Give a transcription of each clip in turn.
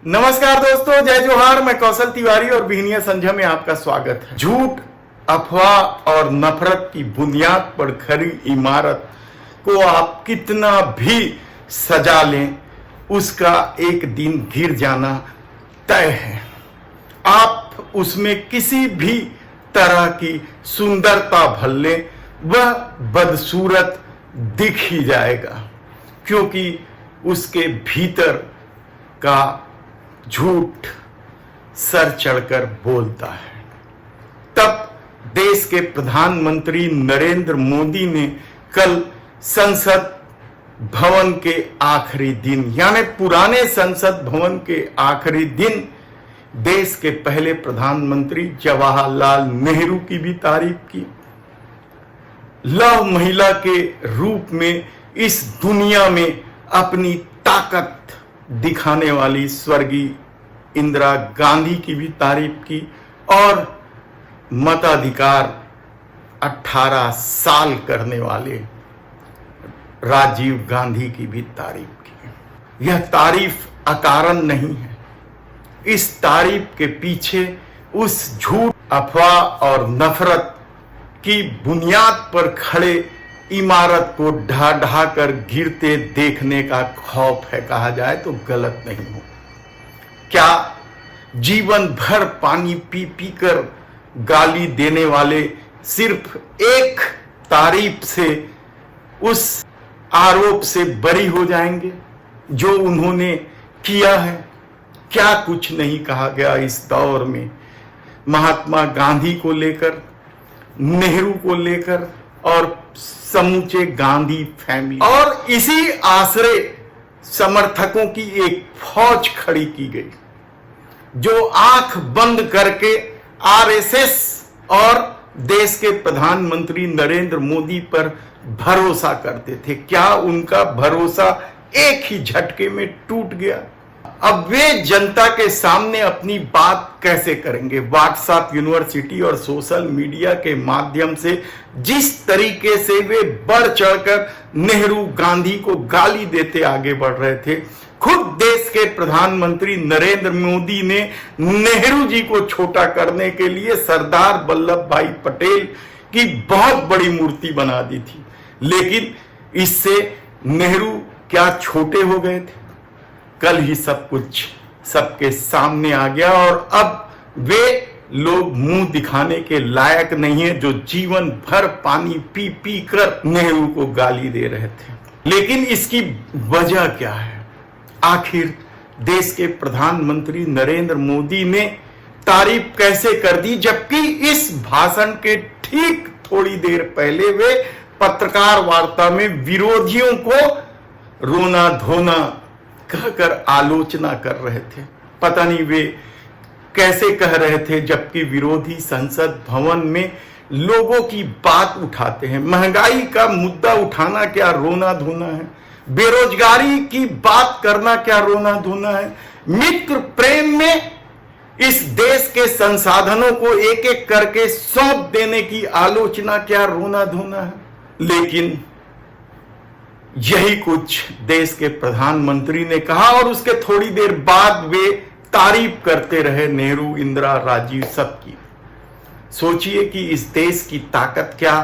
नमस्कार दोस्तों, जय जोहार। मैं कौशल तिवारी और बिहनिया संझा में आपका स्वागत है। झूठ, अफवाह और नफरत की बुनियाद पर खड़ी इमारत को आप कितना भी सजा लें, उसका एक दिन गिर जाना तय है। आप उसमें किसी भी तरह की सुंदरता भर लें, वह बदसूरत दिख ही जाएगा, क्योंकि उसके भीतर का झूठ सर चढ़कर बोलता है। तब देश के प्रधानमंत्री नरेंद्र मोदी ने कल संसद भवन के आखिरी दिन, यानी पुराने संसद भवन के आखिरी दिन, देश के पहले प्रधानमंत्री जवाहरलाल नेहरू की भी तारीफ की। लव महिला के रूप में इस दुनिया में अपनी ताकत दिखाने वाली स्वर्गीय इंदिरा गांधी की भी तारीफ की और मताधिकार 18 साल करने वाले राजीव गांधी की भी तारीफ की। यह तारीफ अकारण नहीं है। इस तारीफ के पीछे उस झूठ, अफवाह और नफरत की बुनियाद पर खड़े इमारत को ढा ढा कर गिरते देखने का खौफ है, कहा जाए तो गलत नहीं हो। क्या जीवन भर पानी पी पी कर गाली देने वाले सिर्फ एक तारीफ से उस आरोप से बरी हो जाएंगे जो उन्होंने किया है? क्या कुछ नहीं कहा गया इस दौर में महात्मा गांधी को लेकर, नेहरू को लेकर और समूचे गांधी फैमिली। और इसी आश्रय समर्थकों की एक फौज खड़ी की गई जो आंख बंद करके आरएसएस और देश के प्रधानमंत्री नरेंद्र मोदी पर भरोसा करते थे। क्या उनका भरोसा एक ही झटके में टूट गया? अब वे जनता के सामने अपनी बात कैसे करेंगे? व्हाट्सएप यूनिवर्सिटी और सोशल मीडिया के माध्यम से जिस तरीके से वे बढ़ चढ़कर नेहरू गांधी को गाली देते आगे बढ़ रहे थे, खुद देश के प्रधानमंत्री नरेंद्र मोदी ने नेहरू जी को छोटा करने के लिए सरदार वल्लभ भाई पटेल की बहुत बड़ी मूर्ति बना दी थी। लेकिन इससे नेहरू क्या छोटे हो गए थे? कल ही सब कुछ सबके सामने आ गया और अब वे लोग मुंह दिखाने के लायक नहीं है जो जीवन भर पानी पी पी कर नेहरू को गाली दे रहे थे। लेकिन इसकी वजह क्या है? आखिर देश के प्रधानमंत्री नरेंद्र मोदी ने तारीफ कैसे कर दी, जबकि इस भाषण के ठीक थोड़ी देर पहले वे पत्रकार वार्ता में विरोधियों को रोना धोना कहकर आलोचना कर रहे थे। पता नहीं वे कैसे कह रहे थे, जबकि विरोधी संसद भवन में लोगों की बात उठाते हैं। महंगाई का मुद्दा उठाना क्या रोना धोना है? बेरोजगारी की बात करना क्या रोना धोना है? मित्र प्रेम में इस देश के संसाधनों को एक एक करके सौंप देने की आलोचना क्या रोना धोना है? लेकिन यही कुछ देश के प्रधानमंत्री ने कहा और उसके थोड़ी देर बाद वे तारीफ करते रहे नेहरू, इंदिरा, राजीव सबकी। सोचिए कि इस देश की ताकत क्या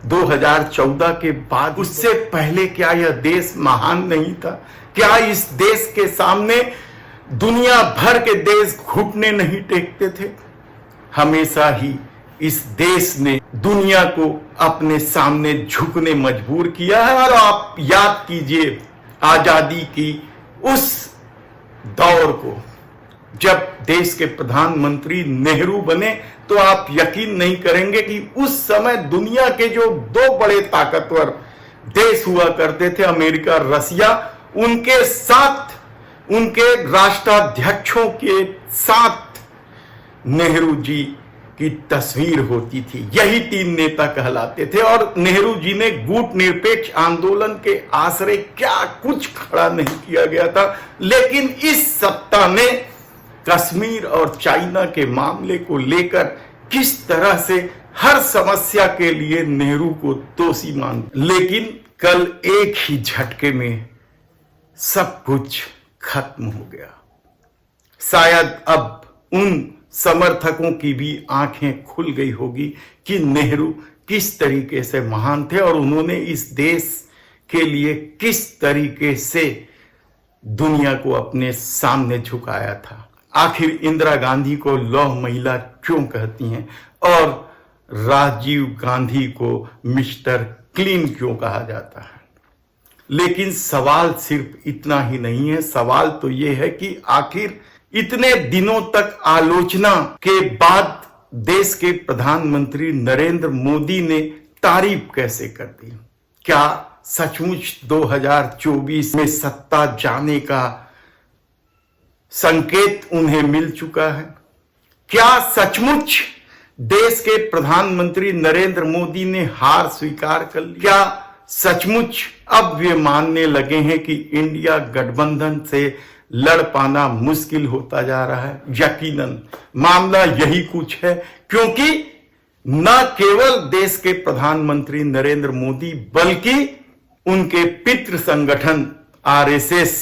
2014 के बाद, उससे पहले क्या यह देश महान नहीं था? क्या इस देश के सामने दुनिया भर के देश घुटने नहीं टेकते थे? हमेशा ही इस देश ने दुनिया को अपने सामने झुकने मजबूर किया है। और आप याद कीजिए आजादी की उस दौर को, जब देश के प्रधानमंत्री नेहरू बने, तो आप यकीन नहीं करेंगे कि उस समय दुनिया के जो दो बड़े ताकतवर देश हुआ करते थे, अमेरिका, रसिया, उनके साथ, उनके राष्ट्राध्यक्षों के साथ नेहरू जी की तस्वीर होती थी। यही तीन नेता कहलाते थे। और नेहरू जी ने गुट निरपेक्ष आंदोलन के आश्रय क्या कुछ खड़ा नहीं किया गया था। लेकिन इस सत्ता ने कश्मीर और चाइना के मामले को लेकर किस तरह से हर समस्या के लिए नेहरू को दोषी मान, लेकिन कल एक ही झटके में सब कुछ खत्म हो गया। शायद अब उन समर्थकों की भी आंखें खुल गई होगी कि नेहरू किस तरीके से महान थे और उन्होंने इस देश के लिए किस तरीके से दुनिया को अपने सामने झुकाया था। आखिर इंदिरा गांधी को लौह महिला क्यों कहती हैं और राजीव गांधी को मिस्टर क्लीन क्यों कहा जाता है। लेकिन सवाल सिर्फ इतना ही नहीं है, सवाल तो यह है कि आखिर इतने दिनों तक आलोचना के बाद देश के प्रधानमंत्री नरेंद्र मोदी ने तारीफ कैसे कर दी। क्या सचमुच 2024 में सत्ता जाने का संकेत उन्हें मिल चुका है? क्या सचमुच देश के प्रधानमंत्री नरेंद्र मोदी ने हार स्वीकार कर ली? क्या सचमुच अब वे मानने लगे हैं कि इंडिया गठबंधन से लड़ पाना मुश्किल होता जा रहा है? यकीनन मामला यही कुछ है, क्योंकि न केवल देश के प्रधानमंत्री नरेंद्र मोदी बल्कि उनके पितृ संगठन आरएसएस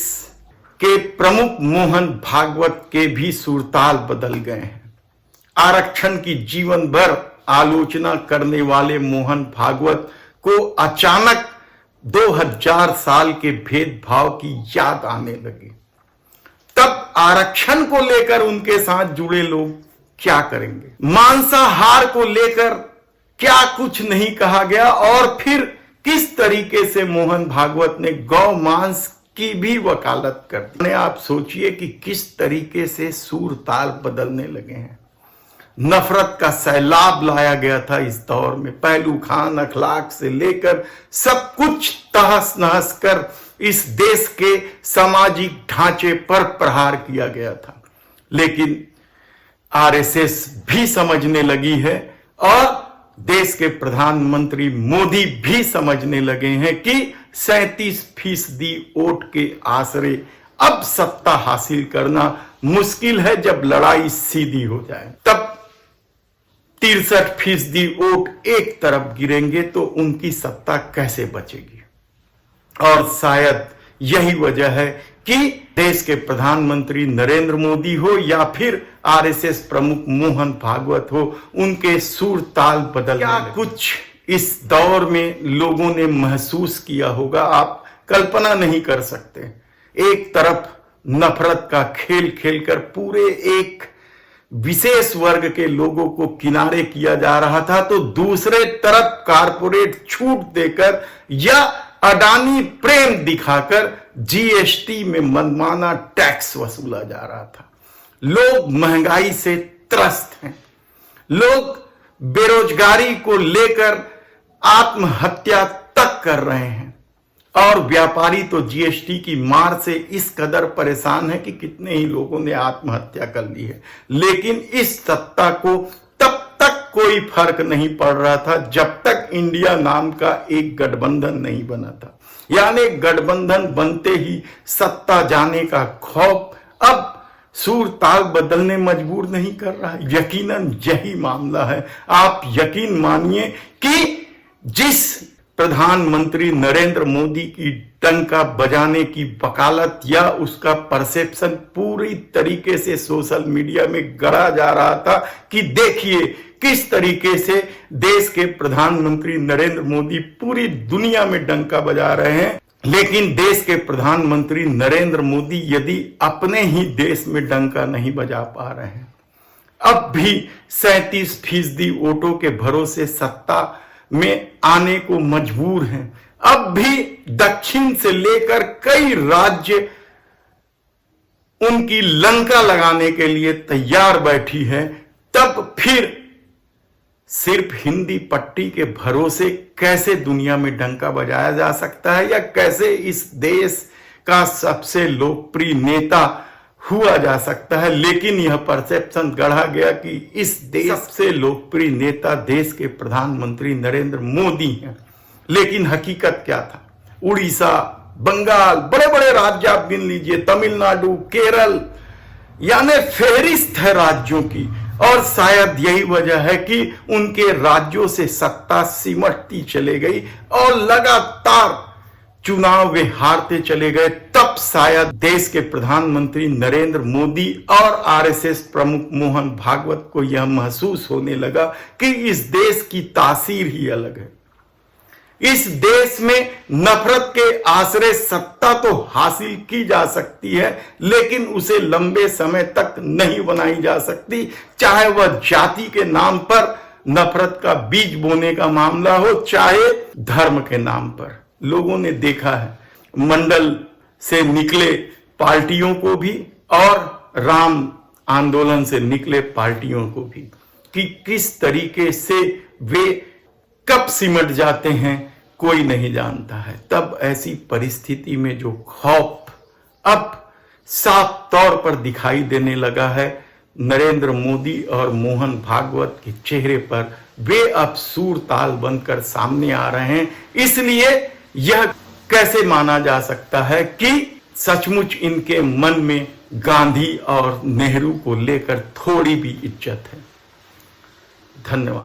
के प्रमुख मोहन भागवत के भी सुरताल बदल गए हैं। आरक्षण की जीवन भर आलोचना करने वाले मोहन भागवत को अचानक 2000 साल के भेदभाव की याद आने लगी। तब आरक्षण को लेकर उनके साथ जुड़े लोग क्या करेंगे? मांसाहार को लेकर क्या कुछ नहीं कहा गया और फिर किस तरीके से मोहन भागवत ने गौ मांस की भी वकालत कर दी। आप सोचिए कि किस तरीके से सूर ताल बदलने लगे हैं। नफरत का सैलाब लाया गया था इस दौर में। पहलू खान अखलाक से लेकर सब कुछ तहस नहस कर इस देश के सामाजिक ढांचे पर प्रहार किया गया था। लेकिन आरएसएस भी समझने लगी है और देश के प्रधानमंत्री मोदी भी समझने लगे हैं कि 37% वोट के आसरे अब सत्ता हासिल करना मुश्किल है। जब लड़ाई सीधी हो जाए तब 63% वोट एक तरफ गिरेंगे तो उनकी सत्ता कैसे बचेगी। और शायद यही वजह है कि देश के प्रधानमंत्री नरेंद्र मोदी हो या फिर आरएसएस प्रमुख मोहन भागवत हो, उनके सुर ताल बदल क्या कुछ इस दौर में लोगों ने महसूस किया होगा, आप कल्पना नहीं कर सकते। एक तरफ नफरत का खेल खेलकर पूरे एक विशेष वर्ग के लोगों को किनारे किया जा रहा था, तो दूसरे तरफ कारपोरेट छूट देकर या अडानी प्रेम दिखाकर जीएसटी में मनमाना टैक्स वसूला जा रहा था। लोग महंगाई से त्रस्त हैं, लोग बेरोजगारी को लेकर आत्महत्या तक कर रहे हैं और व्यापारी तो जीएसटी की मार से इस कदर परेशान है कि कितने ही लोगों ने आत्महत्या कर ली है। लेकिन इस सत्ता को तब तक कोई फर्क नहीं पड़ रहा था जब तक इंडिया नाम का एक गठबंधन नहीं बना था। यानी गठबंधन बनते ही सत्ता जाने का खौफ अब सूर ताल बदलने मजबूर नहीं कर रहा है। यकीनन यही मामला है। आप यकीन मानिए कि जिस प्रधानमंत्री नरेंद्र मोदी की डंका बजाने की वकालत या उसका परसेप्शन पूरी तरीके से सोशल मीडिया में गढ़ा जा रहा था कि देखिए किस तरीके से देश के प्रधानमंत्री नरेंद्र मोदी पूरी दुनिया में डंका बजा रहे हैं। लेकिन देश के प्रधानमंत्री नरेंद्र मोदी यदि अपने ही देश में डंका नहीं बजा पा रहे हैं, अब भी 37% वोटों के भरोसे सत्ता में आने को मजबूर हैं, अब भी दक्षिण से लेकर कई राज्य उनकी लंका लगाने के लिए तैयार बैठी है, तब फिर सिर्फ हिंदी पट्टी के भरोसे कैसे दुनिया में डंका बजाया जा सकता है या कैसे इस देश का सबसे लोकप्रिय नेता हुआ जा सकता है। लेकिन यह परसेप्शन गढ़ा गया कि इस देश सबसे लोकप्रिय नेता देश के प्रधानमंत्री नरेंद्र मोदी हैं। लेकिन हकीकत क्या था? उड़ीसा, बंगाल, बड़े बड़े राज्य आप गिन लीजिए, तमिलनाडु, केरल, यानी फेहरिस्त है राज्यों की। और शायद यही वजह है कि उनके राज्यों से सत्ता सिमटती चले गई और लगातार चुनाव वे हारते चले गए। तब तब शायद देश के प्रधानमंत्री नरेंद्र मोदी और आरएसएस प्रमुख मोहन भागवत को यह महसूस होने लगा कि इस देश की तासीर ही अलग है। इस देश में नफरत के आश्रय सत्ता तो हासिल की जा सकती है, लेकिन उसे लंबे समय तक नहीं बनाई जा सकती, चाहे वह जाति के नाम पर नफरत का बीज बोने का मामला हो, चाहे धर्म के नाम पर। लोगों ने देखा है मंडल से निकले पार्टियों को भी और राम आंदोलन से निकले पार्टियों को भी कि किस तरीके से वे कब सिमट जाते हैं कोई नहीं जानता है। तब ऐसी परिस्थिति में जो खौफ अब साफ तौर पर दिखाई देने लगा है नरेंद्र मोदी और मोहन भागवत के चेहरे पर, वे अब सूर ताल बनकर सामने आ रहे हैं। इसलिए यह कैसे माना जा सकता है कि सचमुच इनके मन में गांधी और नेहरू को लेकर थोड़ी भी इज्जत है। धन्यवाद।